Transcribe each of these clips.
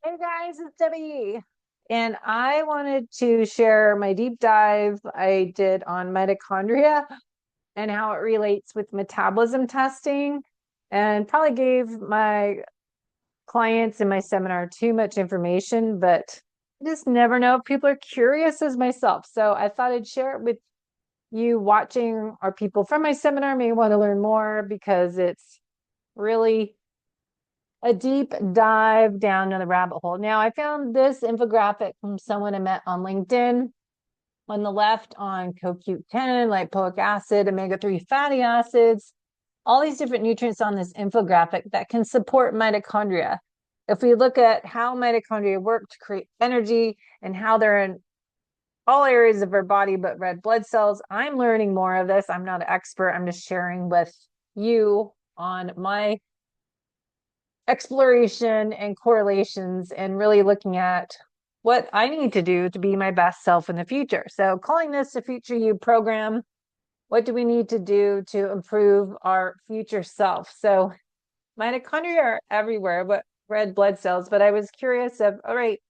Hey guys, it's Debbie. And I wanted to share my deep dive I did on mitochondria and how it relates with metabolism testing, and probably gave my clients in my seminar too much information, but I just never know if people are curious as myself. So I thought I'd share it with you watching, or people from my seminar may want to learn more because it's really a deep dive down in the rabbit hole. Now, I found this infographic from someone I met on LinkedIn. On the left, on CoQ10, lipoic acid, omega-3 fatty acids, all these different nutrients on this infographic that can support mitochondria. If we look at how mitochondria work to create energy and how they're in all areas of our body but red blood cells, I'm learning more of this. I'm not an expert. I'm just sharing with you on my exploration and correlations, and really looking at what I need to do to be my best self in the future. So, calling this the FutureYou program, what do we need to do to improve our future self? So, mitochondria are everywhere, but red blood cells. But I was curious of, all right,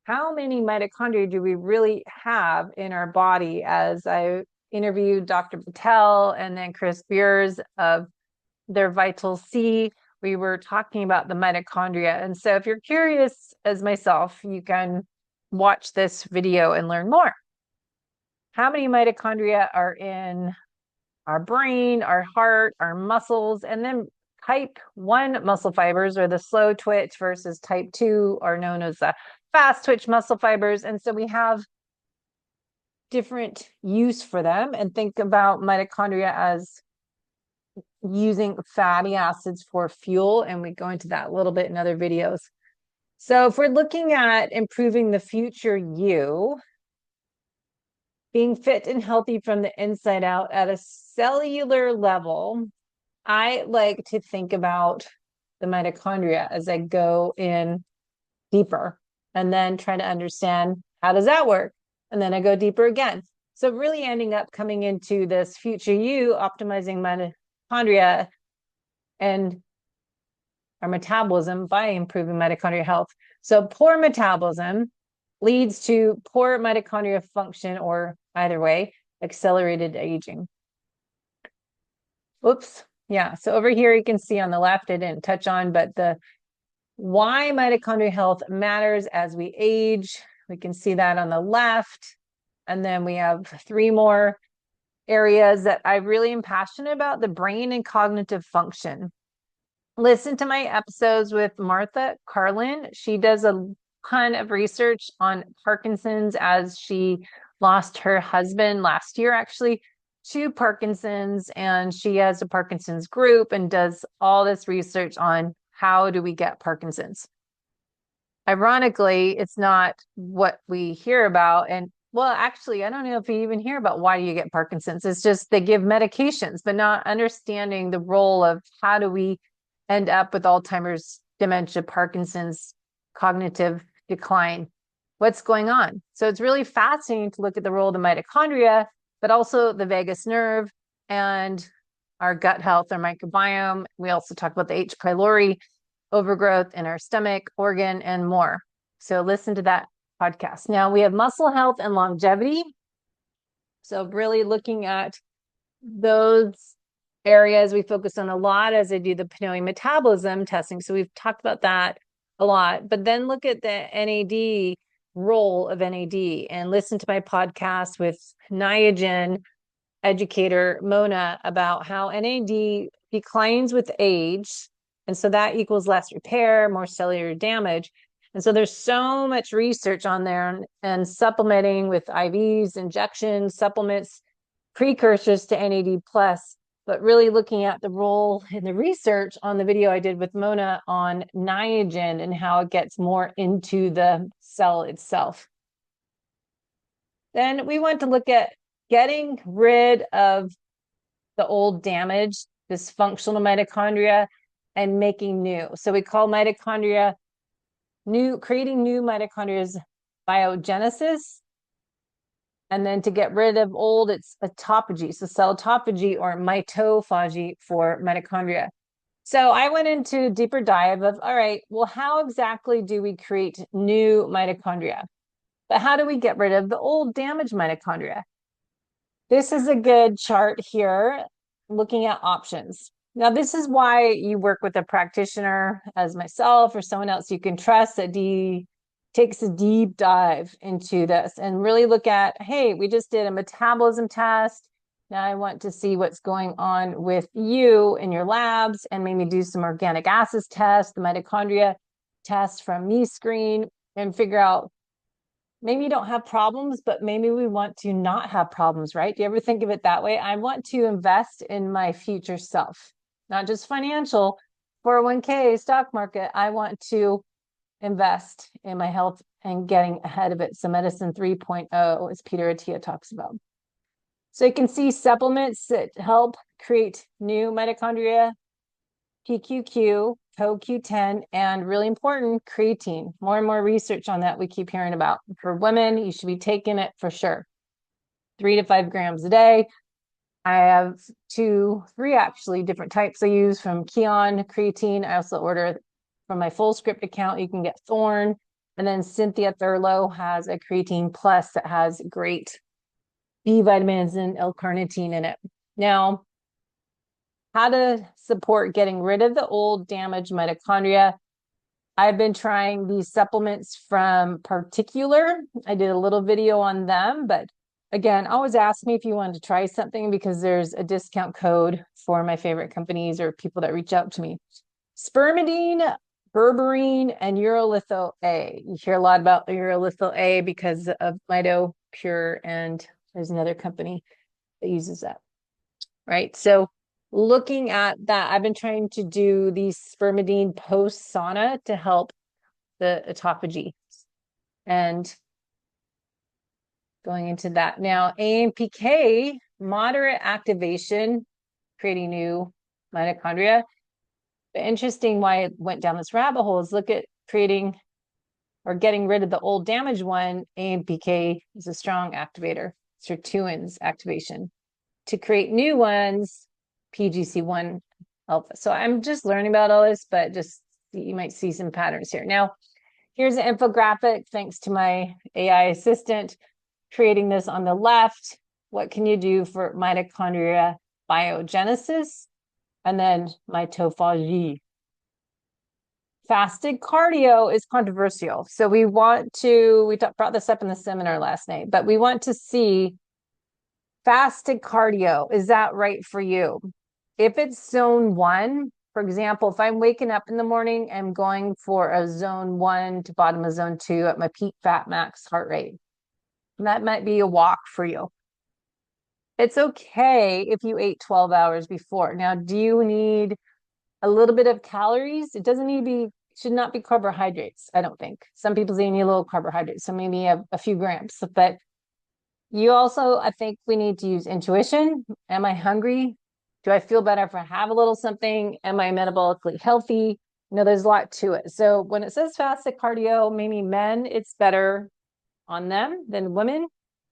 how many mitochondria do we really have in our body? As I interviewed Dr. Patel and then Chris Beers of their Vital C, we were talking about the mitochondria. And so if you're curious as myself, you can watch this video and learn more. How many mitochondria are in our brain, our heart, our muscles, and then type 1 muscle fibers, or the slow twitch, versus type 2 are known as the fast twitch muscle fibers. And so we have different use for them, and think about mitochondria as using fatty acids for fuel, and we go into that a little bit in other videos. So if we're looking at improving the future you, being fit and healthy from the inside out at a cellular level, I like to think about the mitochondria as I go in deeper, and then try to understand how does that work, and then I go deeper again. So really ending up coming into this future you, optimizing mitochondria and our metabolism by improving mitochondrial health. So poor metabolism leads to poor mitochondria function, or either way, accelerated aging. Oops. Yeah. So over here, you can see on the left, I didn't touch on, but the why mitochondrial health matters as we age. We can see that on the left. And then we have 3 more areas that I really am passionate about: the brain and cognitive function. Listen to my episodes with Martha Carlin. She does a ton of research on Parkinson's, as she lost her husband last year, actually, to Parkinson's. And she has a Parkinson's group and does all this research on how do we get Parkinson's. Ironically, it's not what we hear about. And well, actually, I don't know if you even hear about why do you get Parkinson's. It's just they give medications, but not understanding the role of how do we end up with Alzheimer's, dementia, Parkinson's, cognitive decline. What's going on? So it's really fascinating to look at the role of the mitochondria, but also the vagus nerve and our gut health, our microbiome. We also talk about the H. pylori, overgrowth in our stomach, organ, and more. So listen to that podcast. Now we have muscle health and longevity. So really looking at those areas we focus on a lot as I do the Pinoy metabolism testing. So we've talked about that a lot, but then look at the NAD role of NAD, and listen to my podcast with Niagen educator Mona about how NAD declines with age. And so that equals less repair, more cellular damage. And so there's so much research on there, and supplementing with IVs, injections, supplements, precursors to NAD plus, but really looking at the role in the research on the video I did with Mona on Niagen and how it gets more into the cell itself. Then we want to look at getting rid of the old damage, dysfunctional mitochondria, and making new. So we call mitochondria creating new mitochondria is biogenesis. And then to get rid of old, it's autophagy. So cell autophagy, or mitophagy for mitochondria. So I went into a deeper dive of, all right, well, how exactly do we create new mitochondria? But how do we get rid of the old damaged mitochondria? This is a good chart here looking at options. Now, this is why you work with a practitioner as myself or someone else you can trust that takes a deep dive into this and really look at, hey, we just did a metabolism test. Now I want to see what's going on with you in your labs and maybe do some organic acids test, the mitochondria test from me screen and figure out maybe you don't have problems, but maybe we want to not have problems, right? Do you ever think of it that way? I want to invest in my future self, not just financial, 401k, stock market. I want to invest in my health and getting ahead of it. So medicine 3.0, as Peter Attia talks about. So you can see supplements that help create new mitochondria, PQQ, CoQ10, and really important, creatine. More and more research on that we keep hearing about. For women, you should be taking it for sure. 3 to 5 grams a day. I have three actually different types I use from Keon creatine. I also order from my full script account. You can get Thorn. And then Cynthia Thurlow has a creatine plus that has great B vitamins and L-carnitine in it. Now, how to support getting rid of the old damaged mitochondria. I've been trying these supplements from Particular. I did a little video on them, but again, always ask me if you want to try something because there's a discount code for my favorite companies or people that reach out to me. Spermidine, berberine, and urolitho A. You hear a lot about the urolitho A because of MitoPure, and there's another company that uses that, right? So looking at that, I've been trying to do the spermidine post sauna to help the autophagy and going into that. Now, AMPK, moderate activation, creating new mitochondria. But interesting why it went down this rabbit hole is look at creating or getting rid of the old damaged one. AMPK is a strong activator, sirtuins activation. To create new ones, PGC1 alpha. So I'm just learning about all this, but just you might see some patterns here. Now, here's an infographic thanks to my AI assistant creating this on the left. What can you do for mitochondria biogenesis? And then mitophagy. Fasted cardio is controversial. So we brought this up in the seminar last night, but we want to see fasted cardio. Is that right for you? If it's zone 1, for example, if I'm waking up in the morning and going for a zone 1 to bottom of zone 2 at my peak fat max heart rate, that might be a walk for you. It's okay if you ate 12 hours before. Now, do you need a little bit of calories? It doesn't need to be, should not be carbohydrates, I don't think. Some people say you need a little carbohydrates, so maybe a few grams. But you also, I think we need to use intuition. Am I hungry? Do I feel better if I have a little something? Am I metabolically healthy? There's a lot to it. So when it says fasted cardio, maybe men, it's better on them than women.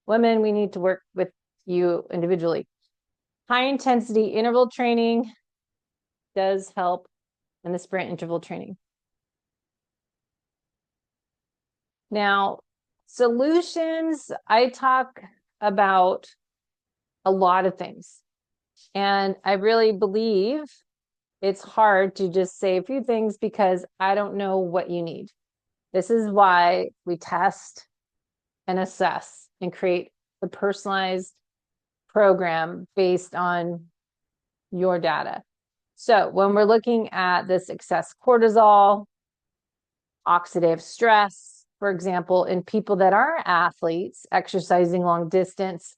Women, we need to work with you individually. High intensity interval training does help in the sprint interval training. Now, solutions, I talk about a lot of things. And I really believe it's hard to just say a few things because I don't know what you need. This is why we test and assess and create a personalized program based on your data. So when we're looking at this excess cortisol, oxidative stress, for example, in people that are athletes exercising long distance,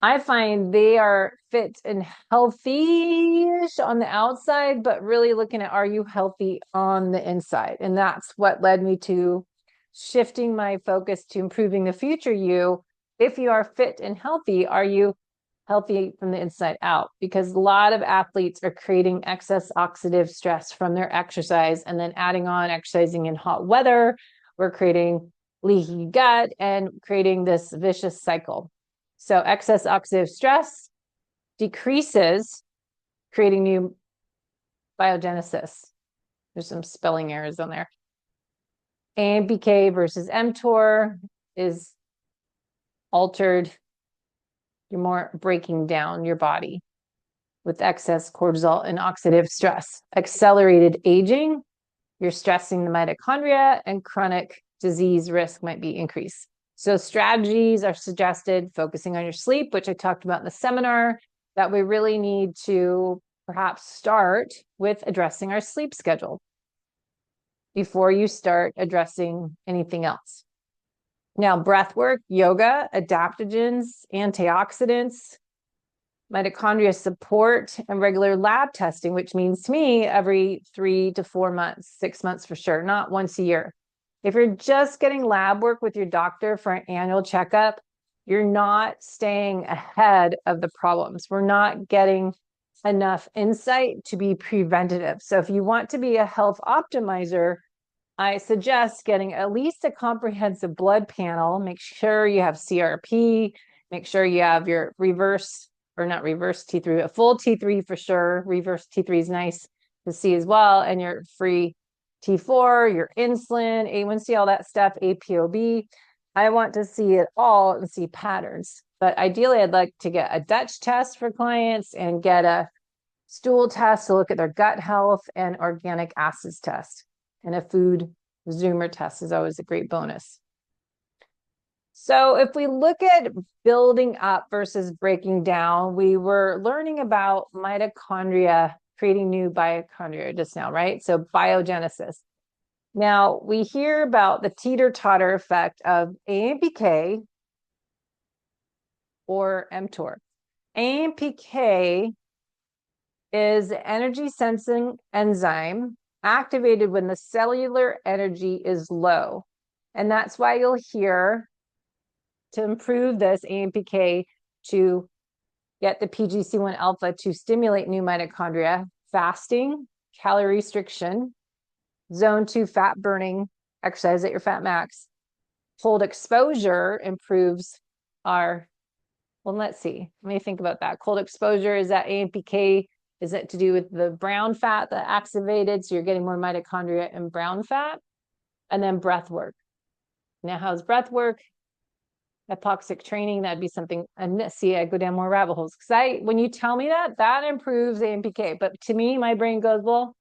I find they are fit and healthy-ish on the outside, but really looking at, are you healthy on the inside? And that's what led me to shifting my focus to improving the future you. If you are fit and healthy, are you healthy from the inside out? Because a lot of athletes are creating excess oxidative stress from their exercise and then adding on exercising in hot weather. We're creating leaky gut and creating this vicious cycle. So excess oxidative stress decreases creating new biogenesis. There's some spelling errors on there. AMPK versus mTOR is altered. You're more breaking down your body with excess cortisol and oxidative stress. Accelerated aging, you're stressing the mitochondria, and chronic disease risk might be increased. So strategies are suggested, focusing on your sleep, which I talked about in the seminar, that we really need to perhaps start with addressing our sleep schedule before you start addressing anything else. Now, breath work, yoga, adaptogens, antioxidants, mitochondria support, and regular lab testing, which means to me every 3 to 4 months, 6 months for sure, not once a year. If you're just getting lab work with your doctor for an annual checkup, you're not staying ahead of the problems. We're not getting enough insight to be preventative. So if you want to be a health optimizer, I suggest getting at least a comprehensive blood panel. Make sure you have CRP, make sure you have your reverse, or not reverse T3, a full T3 for sure. Reverse T3 is nice to see as well. And your free T4, your insulin, A1C, all that stuff, APOB. I want to see it all and see patterns. But ideally, I'd like to get a Dutch test for clients and get a stool test to look at their gut health and organic acids test. And a food Zoomer test is always a great bonus. So if we look at building up versus breaking down, we were learning about mitochondria, creating new mitochondria just now, right? So biogenesis. Now we hear about the teeter-totter effect of AMPK or mTOR. AMPK is an energy sensing enzyme activated when the cellular energy is low. And that's why you'll hear, to improve this AMPK, to get the PGC1 alpha to stimulate new mitochondria, fasting, calorie restriction, zone 2 fat burning, exercise at your fat max. Cold exposure improves our, well, let's see. Let me think about that. Cold exposure, is that AMPK? Is it to do with the brown fat that activated? So you're getting more mitochondria in brown fat. And then breath work. Now, how's breath work? Hypoxic training, that'd be something. And see, I go down more rabbit holes. Because when you tell me that, that improves AMPK. But to me, my brain goes, well,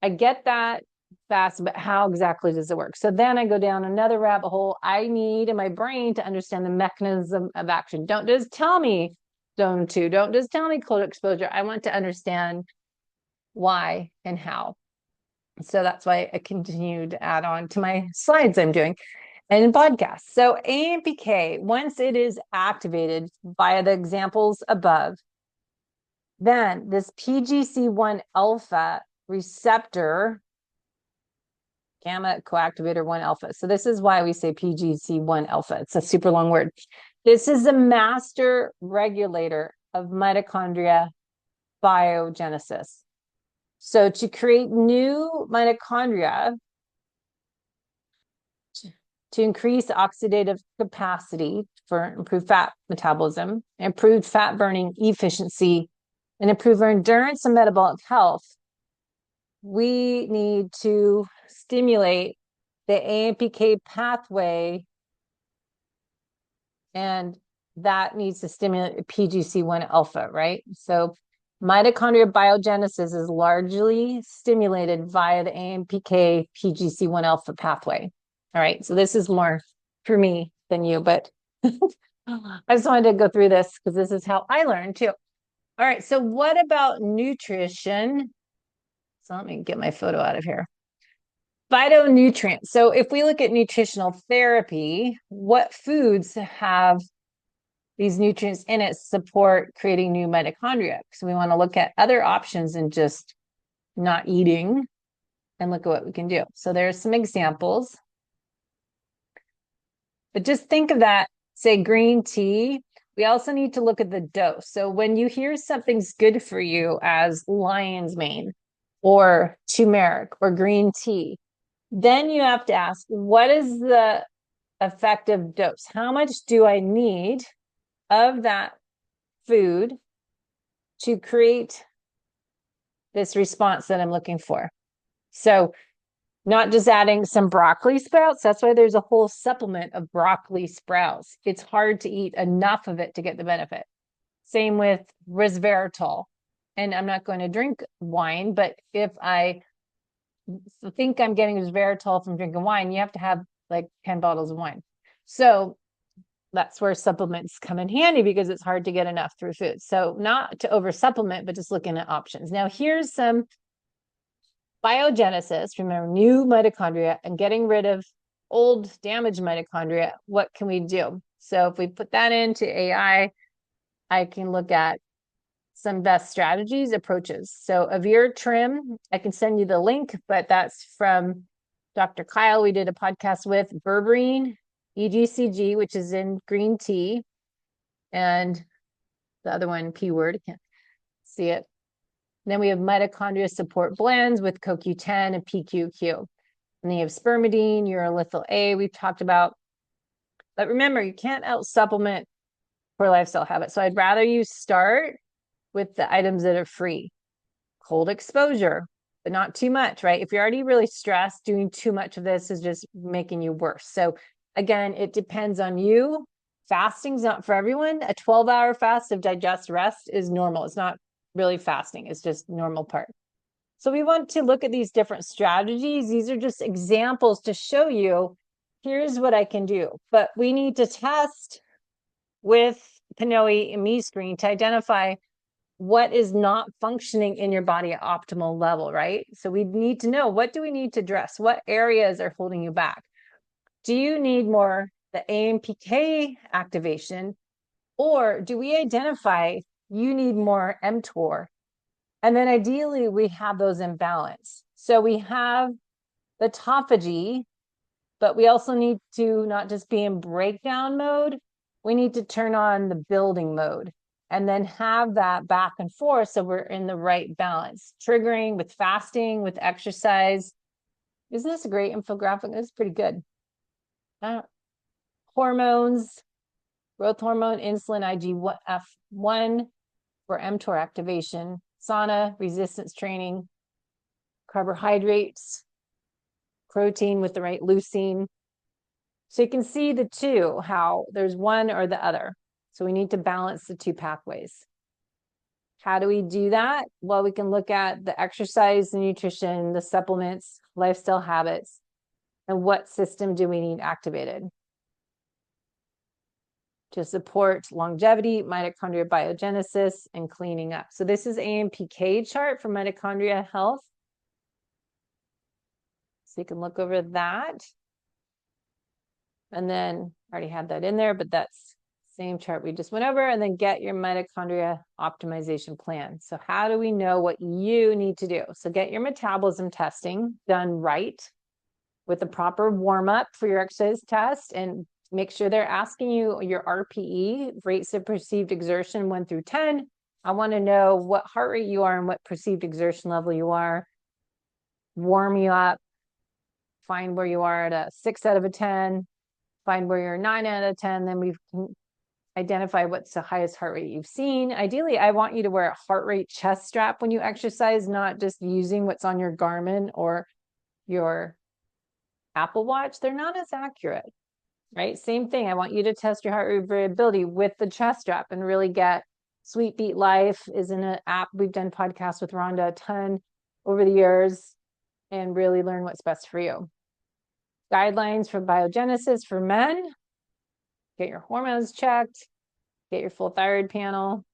I get that fast, but how exactly does it work? So then I go down another rabbit hole. I need in my brain to understand the mechanism of action. Don't just tell me zone 2. Don't just tell me cold exposure. I want to understand why and how. So that's why I continue to add on to my slides I'm doing and podcasts. So AMPK, once it is activated via the examples above, then this PGC1 alpha receptor, gamma coactivator 1 alpha. So this is why we say PGC1 alpha. It's a super long word. This is a master regulator of mitochondria biogenesis. So to create new mitochondria, to increase oxidative capacity for improved fat metabolism, improved fat burning efficiency, and improve our endurance and metabolic health, we need to stimulate the AMPK pathway, and that needs to stimulate PGC1 alpha, right? So mitochondria biogenesis is largely stimulated via the AMPK PGC1 alpha pathway. All right, so this is more for me than you, but I just wanted to go through this because this is how I learned too. All right, so what about nutrition? So let me get my photo out of here. Phytonutrients. So if we look at nutritional therapy, what foods have these nutrients in it support creating new mitochondria? So we want to look at other options than just not eating and look at what we can do. So there's some examples. But just think of that, say green tea. We also need to look at the dose. So when you hear something's good for you as lion's mane or turmeric or green tea, then you have to ask, what is the effective dose? How much do I need of that food to create this response that I'm looking for. So not just adding some broccoli sprouts. That's why there's a whole supplement of broccoli sprouts. It's hard to eat enough of it to get the benefit. Same with resveratrol. And I'm not going to drink wine, but if I think I'm getting resveratrol from drinking wine, you have to have like 10 bottles of wine. So that's where supplements come in handy because it's hard to get enough through food. So not to over supplement, but just looking at options. Now here's some biogenesis, remember, new mitochondria and getting rid of old damaged mitochondria. What can we do? So if we put that into AI, I can look at some best strategies, approaches. So Avir Trim, I can send you the link, but that's from Dr. Kyle. We did a podcast with berberine, EGCG, which is in green tea, and the other one, P word, I can't see it. And then we have mitochondria support blends with CoQ10 and PQQ. And then you have spermidine, urolithyl A, we've talked about. But remember, you can't out supplement for lifestyle habits. So I'd rather you start with the items that are free. Cold exposure, but not too much, right? If you're already really stressed, doing too much of this is just making you worse. So again, it depends on you. Fasting's not for everyone. A 12-hour fast of digest rest is normal. It's not really fasting. It's just normal part. So we want to look at these different strategies. These are just examples to show you, here's what I can do. But we need to test with Pinoe and Me-Screen to identify what is not functioning in your body at optimal level, right? So we need to know, what do we need to address? What areas are holding you back? Do you need more the AMPK activation, or do we identify you need more mTOR? And then ideally we have those in balance. So we have the autophagy, but we also need to not just be in breakdown mode, we need to turn on the building mode and then have that back and forth so we're in the right balance. Triggering with fasting, with exercise. Isn't this a great infographic? It's pretty good. Hormones, growth hormone, insulin, IGF-1 for mTOR activation, sauna, resistance training, carbohydrates, protein with the right leucine. So you can see the two, how there's one or the other. So we need to balance the two pathways. How do we do that? Well, we can look at the exercise, the nutrition, the supplements, lifestyle habits, and what system do we need activated to support longevity, mitochondria biogenesis, and cleaning up. So this is AMPK chart for mitochondria health. So you can look over that. And then I already had that in there, but that's same chart we just went over, and then get your mitochondria optimization plan. So how do we know what you need to do? So get your metabolism testing done right with the proper warm-up for your exercise test, and make sure they're asking you your RPE, rates of perceived exertion, 1 through 10. I want to know what heart rate you are and what perceived exertion level you are. Warm you up, find where you are at a 6 out of a 10, find where you're 9 out of 10, then we can identify what's the highest heart rate you've seen. Ideally, I want you to wear a heart rate chest strap when you exercise, not just using what's on your Garmin or your Apple Watch. They're not as accurate, right? Same thing. I want you to test your heart rate variability with the chest strap and really get Sweet Beat Life is an app. We've done podcasts with Rhonda a ton over the years and really learn what's best for you. Guidelines for biogenesis for men. Get your hormones checked, get your full thyroid panel,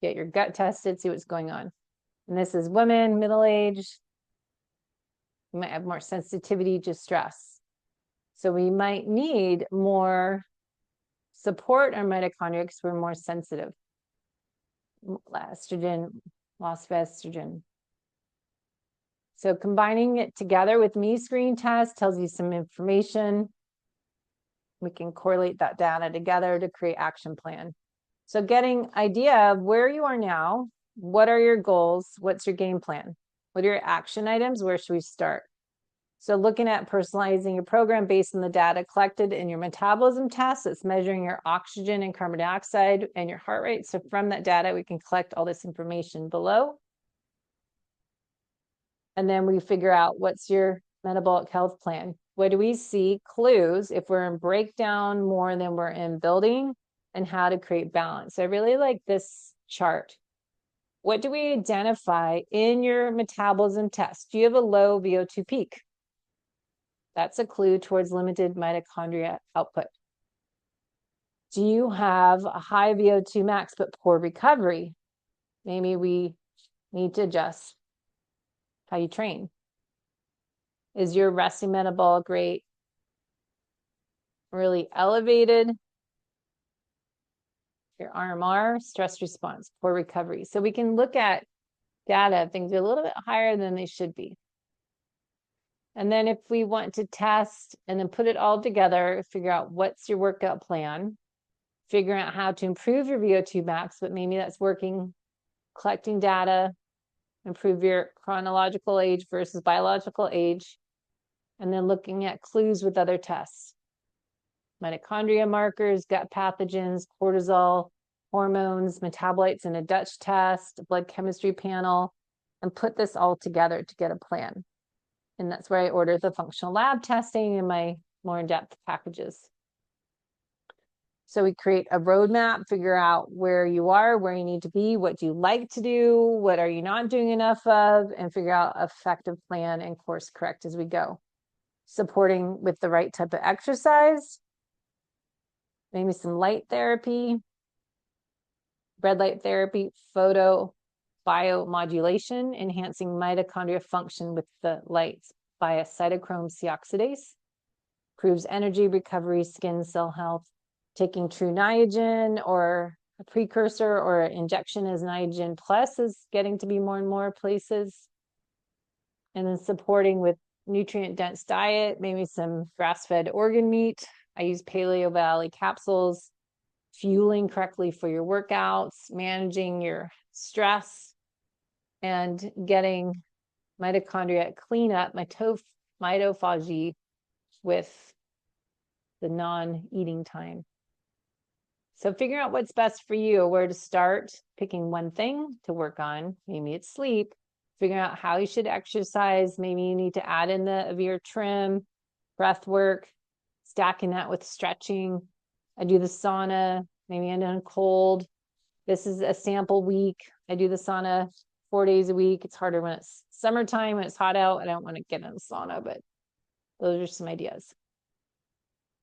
get your gut tested, see what's going on. And this is women, middle-aged. You might have more sensitivity to stress. So we might need more support on mitochondria because we're more sensitive. Estrogen, loss of estrogen. So combining it together with Me-Screen test tells you some information. We can correlate that data together to create action plan. So getting idea of where you are now, what are your goals, what's your game plan? What are your action items? Where should we start? So looking at personalizing your program based on the data collected in your metabolism test, it's measuring your oxygen and carbon dioxide and your heart rate. So from that data, we can collect all this information below. And then we figure out what's your metabolic health plan. What do we see? Clues if we're in breakdown more than we're in building, and how to create balance. I really like this chart. What do we identify in your metabolism test? Do you have a low VO2 peak? That's a clue towards limited mitochondria output. Do you have a high VO2 max but poor recovery? Maybe we need to adjust how you train. Is your resting metabolic rate really elevated? Your RMR, stress response, poor recovery. So we can look at data, things are a little bit higher than they should be. And then if we want to test and then put it all together, figure out what's your workout plan, figuring out how to improve your VO2 max, but maybe that's working, collecting data, improve your chronological age versus biological age, and then looking at clues with other tests. Mitochondria markers, gut pathogens, cortisol, hormones, metabolites in a Dutch test, a blood chemistry panel, and put this all together to get a plan. And that's where I order the functional lab testing and my more in-depth packages. So we create a roadmap, figure out where you are, where you need to be, what do you like to do, what are you not doing enough of, and figure out an effective plan and course correct as we go. Supporting with the right type of exercise, maybe some light therapy, red light therapy, photo biomodulation, enhancing mitochondria function with the lights via cytochrome deoxidase, improves energy recovery, skin cell health, taking true niagen or a precursor or injection as niagen plus is getting to be more and more places. And then supporting with nutrient dense diet, maybe some grass-fed organ meat. I use Paleo Valley capsules, fueling correctly for your workouts, managing your stress, and getting mitochondria cleanup, mitophagy with the non-eating time. So figuring out what's best for you, where to start, picking one thing to work on. Maybe it's sleep, figuring out how you should exercise. Maybe you need to add in the Avir trim, breath work, stacking that with stretching. I do the sauna, maybe I'm in cold. This is a sample week. I do the sauna 4 days a week. It's harder when it's summertime, when it's hot out. I don't want to get in the sauna, but those are some ideas.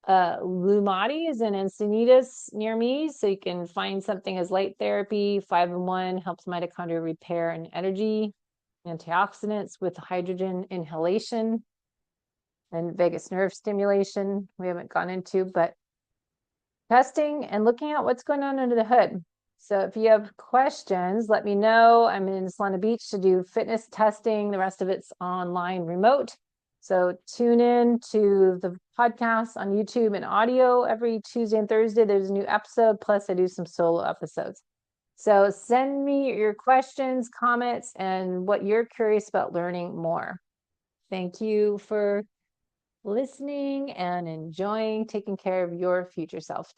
Lumati is in Encinitas near me, so you can find something as light therapy. 5-in-1 helps mitochondria repair and energy. Antioxidants with hydrogen inhalation and vagus nerve stimulation. We haven't gone into, but testing and looking at what's going on under the hood. So if you have questions, let me know. I'm in Solana Beach to do fitness testing. The rest of it's online remote. So tune in to the podcast on YouTube and audio every Tuesday and Thursday. There's a new episode, plus I do some solo episodes. So send me your questions, comments, and what you're curious about learning more. Thank you for listening and enjoying taking care of your future self.